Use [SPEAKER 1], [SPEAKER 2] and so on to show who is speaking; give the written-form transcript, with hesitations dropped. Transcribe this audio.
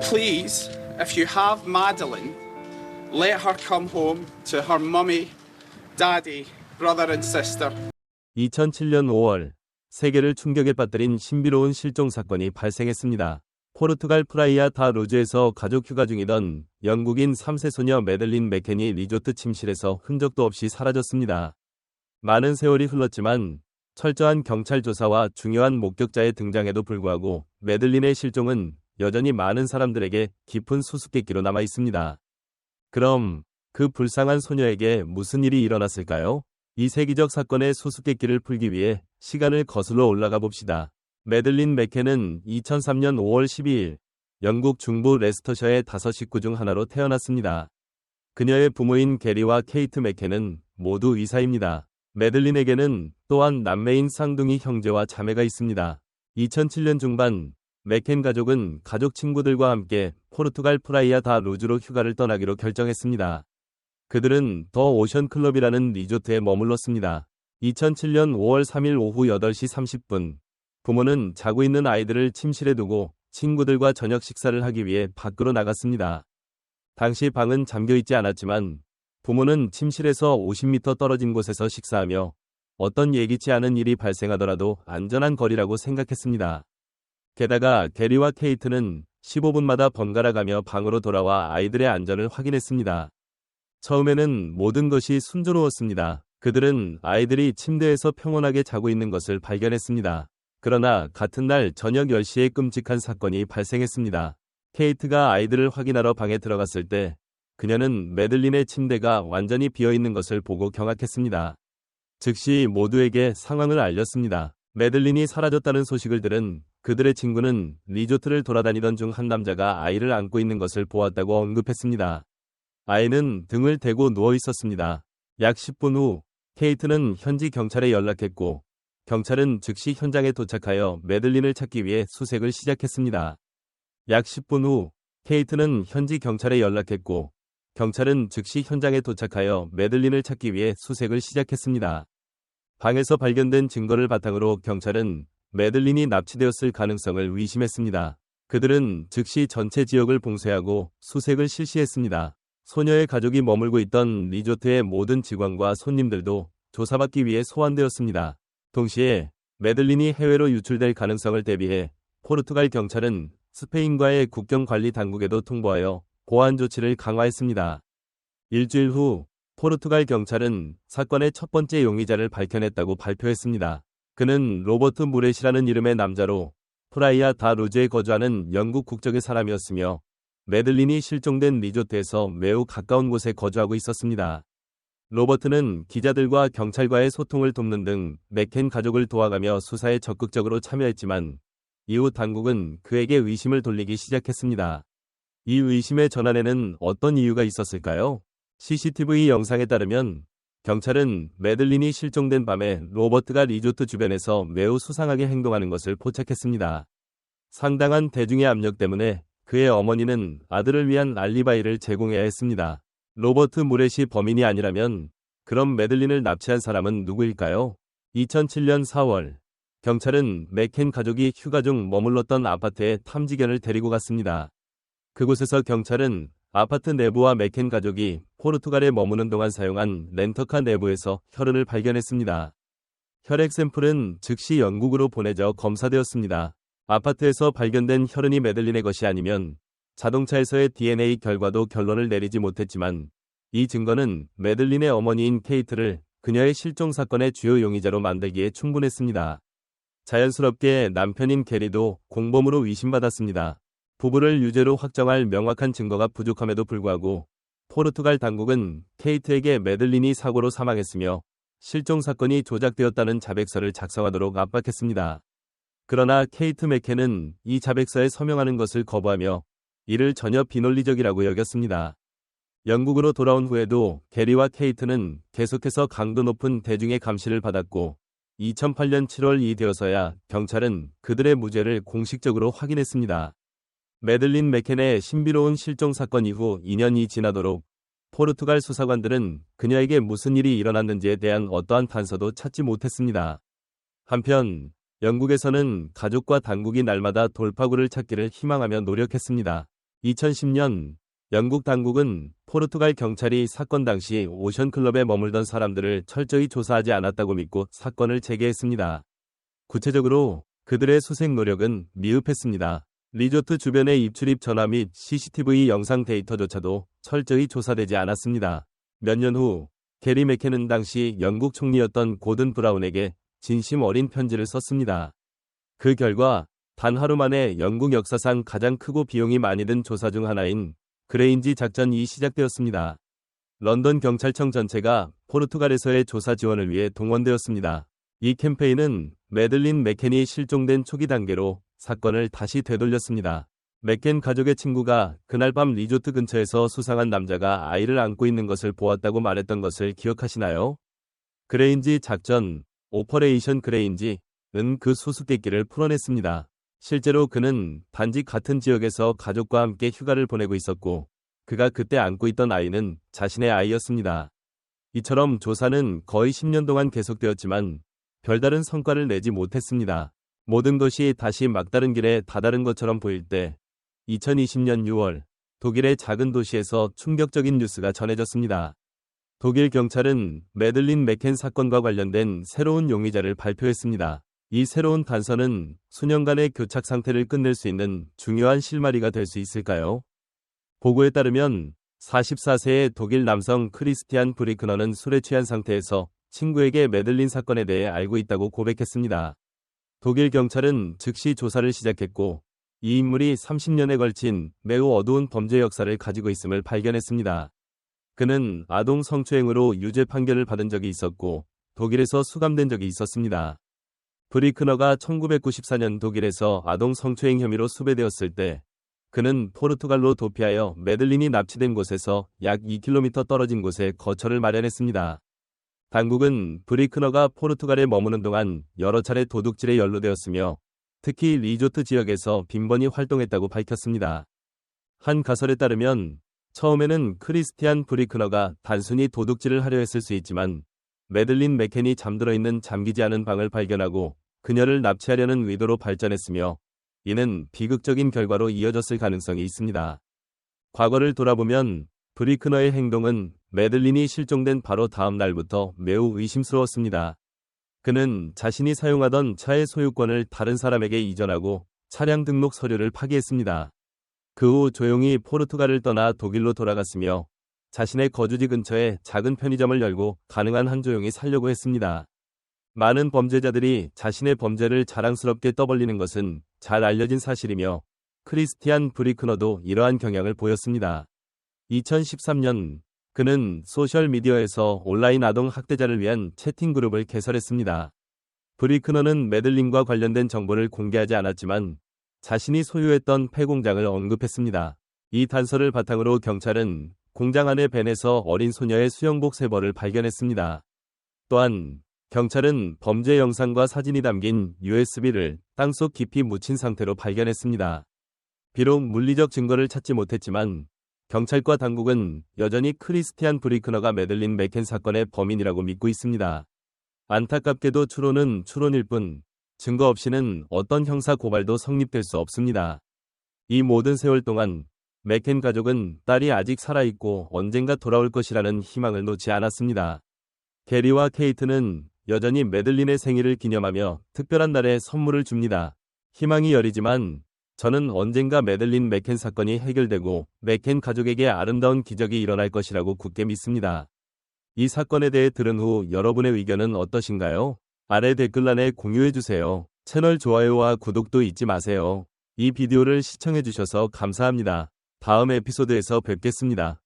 [SPEAKER 1] Please, if you have Madeline, let her come home to her mummy, daddy, brother and sister.
[SPEAKER 2] 2007년 5월, 세계를 충격에 빠뜨린 신비로운 실종 사건이 발생했습니다. 포르투갈 프라이아 다 루즈에서 가족 휴가 중이던 영국인 3세 소녀 매들린 맥켄이 리조트 침실에서 흔적도 없이 사라졌습니다. 많은 세월이 흘렀지만 철저한 경찰 조사와 중요한 목격자의 등장에도 불구하고 매들린의 실종은 여전히 많은 사람들에게 깊은 수수께끼로 남아 있습니다. 그럼 그 불쌍한 소녀에게 무슨 일이 일어났을까요? 이 세기적 사건의 수수께끼를 풀기 위해 시간을 거슬러 올라가 봅시다. 매들린 맥켄은 2003년 5월 12일 영국 중부 레스터셔의 5 식구 중 하나로 태어났습니다. 그녀의 부모인 게리와 케이트 맥켄은 모두 의사입니다. 매들린에게는 또한 남매인 쌍둥이 형제와 자매가 있습니다. 2007년 중반 맥켄 가족은 가족 친구들과 함께 포르투갈 프라이아 다 루즈로 휴가를 떠나기로 결정했습니다. 그들은 더 오션 클럽이라는 리조트에 머물렀습니다. 2007년 5월 3일 오후 8시 30분 부모는 자고 있는 아이들을 침실에 두고 친구들과 저녁 식사를 하기 위해 밖으로 나갔습니다. 당시 방은 잠겨있지 않았지만 부모는 침실에서 50m 떨어진 곳에서 식사하며 어떤 예기치 않은 일이 발생하더라도 안전한 거리라고 생각했습니다. 게다가 게리와 케이트는 15분마다 번갈아 가며 방으로 돌아와 아이들의 안전을 확인했습니다. 처음에는 모든 것이 순조로웠습니다. 그들은 아이들이 침대에서 평온하게 자고 있는 것을 발견했습니다. 그러나 같은 날 저녁 10시에 끔찍한 사건이 발생했습니다. 케이트가 아이들을 확인하러 방에 들어갔을 때 그녀는 매들린의 침대가 완전히 비어있는 것을 보고 경악했습니다. 즉시 모두에게 상황을 알렸습니다. 매들린이 사라졌다는 소식을 들은 그들의 친구는 리조트를 돌아다니던 중 한 남자가 아이를 안고 있는 것을 보았다고 언급했습니다. 아이는 등을 대고 누워 있었습니다. 약 10분 후 케이트는 현지 경찰에 연락했고 경찰은 즉시 현장에 도착하여 매들린을 찾기 위해 수색을 시작했습니다. 약 10분 후 케이트는 현지 경찰에 연락했고 경찰은 즉시 현장에 도착하여 매들린을 찾기 위해 수색을 시작했습니다. 방에서 발견된 증거를 바탕으로 경찰은 매들린이 납치되었을 가능성을 의심했습니다. 그들은 즉시 전체 지역을 봉쇄하고 수색을 실시했습니다. 소녀의 가족이 머물고 있던 리조트의 모든 직원과 손님들도 조사받기 위해 소환되었습니다. 동시에 매들린이 해외로 유출될 가능성을 대비해 포르투갈 경찰은 스페인과의 국경 관리 당국에도 통보하여 보안 조치를 강화했습니다. 일주일 후 포르투갈 경찰은 사건의 첫 번째 용의자를 밝혀냈다고 발표했습니다. 그는 로버트 무렛이라는 이름의 남자로 프라이아 다 루즈에 거주하는 영국 국적의 사람이었으며 매들린이 실종된 리조트에서 매우 가까운 곳에 거주하고 있었습니다. 로버트는 기자들과 경찰과의 소통을 돕는 등 맥켄 가족을 도와가며 수사에 적극적으로 참여했지만 이후 당국은 그에게 의심을 돌리기 시작했습니다. 이 의심의 전환에는 어떤 이유가 있었을까요? CCTV 영상에 따르면 경찰은 매들린이 실종된 밤에 로버트가 리조트 주변에서 매우 수상하게 행동하는 것을 포착했습니다. 상당한 대중의 압력 때문에 그의 어머니는 아들을 위한 알리바이를 제공해야 했습니다. 로버트 무렛이 범인이 아니라면 그럼 매들린을 납치한 사람은 누구일까요? 2007년 4월 경찰은 맥켄 가족이 휴가 중 머물렀던 아파트에 탐지견을 데리고 갔습니다. 그곳에서 경찰은 아파트 내부와 맥켄 가족이 포르투갈에 머무는 동안 사용한 렌터카 내부에서 혈흔을 발견했습니다. 혈액 샘플은 즉시 영국으로 보내져 검사되었습니다. 아파트에서 발견된 혈흔이 매들린의 것이 아니면 자동차에서의 DNA 결과도 결론을 내리지 못했지만 이 증거는 매들린의 어머니인 케이트를 그녀의 실종 사건의 주요 용의자로 만들기에 충분했습니다. 자연스럽게 남편인 게리도 공범으로 의심받았습니다. 부부를 유죄로 확정할 명확한 증거가 부족함에도 불구하고 포르투갈 당국은 케이트에게 매들린이 사고로 사망했으며 실종 사건이 조작되었다는 자백서를 작성하도록 압박했습니다. 그러나 케이트 맥켄은 이 자백서에 서명하는 것을 거부하며 이를 전혀 비논리적이라고 여겼습니다. 영국으로 돌아온 후에도 게리와 케이트는 계속해서 강도 높은 대중의 감시를 받았고 2008년 7월이 되어서야 경찰은 그들의 무죄를 공식적으로 확인했습니다. 매들린 맥켄의 신비로운 실종 사건 이후 2년이 지나도록 포르투갈 수사관들은 그녀에게 무슨 일이 일어났는지에 대한 어떠한 단서도 찾지 못했습니다. 한편 영국에서는 가족과 당국이 날마다 돌파구를 찾기를 희망하며 노력했습니다. 2010년 영국 당국은 포르투갈 경찰이 사건 당시 오션클럽에 머물던 사람들을 철저히 조사하지 않았다고 믿고 사건을 재개했습니다. 구체적으로 그들의 수색 노력은 미흡했습니다. 리조트 주변의 입출입 전화 및 CCTV 영상 데이터조차도 철저히 조사되지 않았습니다. 몇 년 후 게리 맥켄은 당시 영국 총리였던 고든 브라운에게 진심 어린 편지를 썼습니다. 그 결과 단 하루 만에 영국 역사상 가장 크고 비용이 많이 든 조사 중 하나인 그레인지 작전이 시작되었습니다. 런던 경찰청 전체가 포르투갈에서의 조사 지원을 위해 동원되었습니다. 이 캠페인은 매들린 맥켄이 실종된 초기 단계로 사건을 다시 되돌렸습니다. 맥켄 가족의 친구가 그날 밤 리조트 근처에서 수상한 남자가 아이를 안고 있는 것을 보았다고 말했던 것을 기억하시나요? 그레인지 작전, 오퍼레이션 그레인지는 그 수수께끼를 풀어냈습니다. 실제로 그는 단지 같은 지역에서 가족과 함께 휴가를 보내고 있었고 그가 그때 안고 있던 아이는 자신의 아이였습니다. 이처럼 조사는 거의 10년 동안 계속되었지만 별다른 성과를 내지 못했습니다. 모든 것이 다시 막다른 길에 다다른 것처럼 보일 때 2020년 6월 독일의 작은 도시에서 충격적인 뉴스가 전해졌습니다. 독일 경찰은 매들린 맥켄 사건과 관련된 새로운 용의자를 발표했습니다. 이 새로운 단서는 수년간의 교착 상태를 끝낼 수 있는 중요한 실마리가 될 수 있을까요? 보고에 따르면 44세의 독일 남성 크리스티안 브리크너는 술에 취한 상태에서 친구에게 매들린 사건에 대해 알고 있다고 고백했습니다. 독일 경찰은 즉시 조사를 시작했고 이 인물이 30년에 걸친 매우 어두운 범죄 역사를 가지고 있음을 발견했습니다. 그는 아동 성추행으로 유죄 판결을 받은 적이 있었고 독일에서 수감된 적이 있었습니다. 브리크너가 1994년 독일에서 아동 성추행 혐의로 수배되었을 때 그는 포르투갈로 도피하여 매들린이 납치된 곳에서 약 2km 떨어진 곳에 거처를 마련했습니다. 당국은 브리크너가 포르투갈에 머무는 동안 여러 차례 도둑질에 연루되었으며 특히 리조트 지역에서 빈번히 활동했다고 밝혔습니다. 한 가설에 따르면 처음에는 크리스티안 브리크너가 단순히 도둑질을 하려 했을 수 있지만 매들린 맥켄이 잠들어 있는 잠기지 않은 방을 발견하고 그녀를 납치하려는 의도로 발전했으며 이는 비극적인 결과로 이어졌을 가능성이 있습니다. 과거를 돌아보면 브리크너의 행동은 매들린이 실종된 바로 다음 날부터 매우 의심스러웠습니다. 그는 자신이 사용하던 차의 소유권을 다른 사람에게 이전하고 차량 등록 서류를 파기했습니다. 그 후 조용히 포르투갈을 떠나 독일로 돌아갔으며 자신의 거주지 근처에 작은 편의점을 열고 가능한 한 조용히 살려고 했습니다. 많은 범죄자들이 자신의 범죄를 자랑스럽게 떠벌리는 것은 잘 알려진 사실이며 크리스티안 브리크너도 이러한 경향을 보였습니다. 2013년 그는 소셜미디어에서 온라인 아동 학대자를 위한 채팅 그룹을 개설했습니다. 브리크너는 매들린과 관련된 정보를 공개하지 않았지만 자신이 소유했던 폐공장을 언급했습니다. 이 단서를 바탕으로 경찰은 공장 안의 벤에서 어린 소녀의 수영복 3벌을 발견했습니다. 또한 경찰은 범죄 영상과 사진이 담긴 USB를 땅속 깊이 묻힌 상태로 발견했습니다. 비록 물리적 증거를 찾지 못했지만 경찰과 당국은 여전히 크리스티안 브리크너가 매들린 맥켄 사건의 범인이라고 믿고 있습니다. 안타깝게도 추론은 추론일 뿐 증거 없이는 어떤 형사 고발도 성립될 수 없습니다. 이 모든 세월 동안 맥켄 가족은 딸이 아직 살아있고 언젠가 돌아올 것이라는 희망을 놓지 않았습니다. 게리와 케이트는 여전히 매들린의 생일을 기념하며 특별한 날에 선물을 줍니다. 희망이 여리지만 저는 언젠가 매들린 맥켄 사건이 해결되고 맥켄 가족에게 아름다운 기적이 일어날 것이라고 굳게 믿습니다. 이 사건에 대해 들은 후 여러분의 의견은 어떠신가요? 아래 댓글란에 공유해주세요. 채널 좋아요와 구독도 잊지 마세요. 이 비디오를 시청해주셔서 감사합니다. 다음 에피소드에서 뵙겠습니다.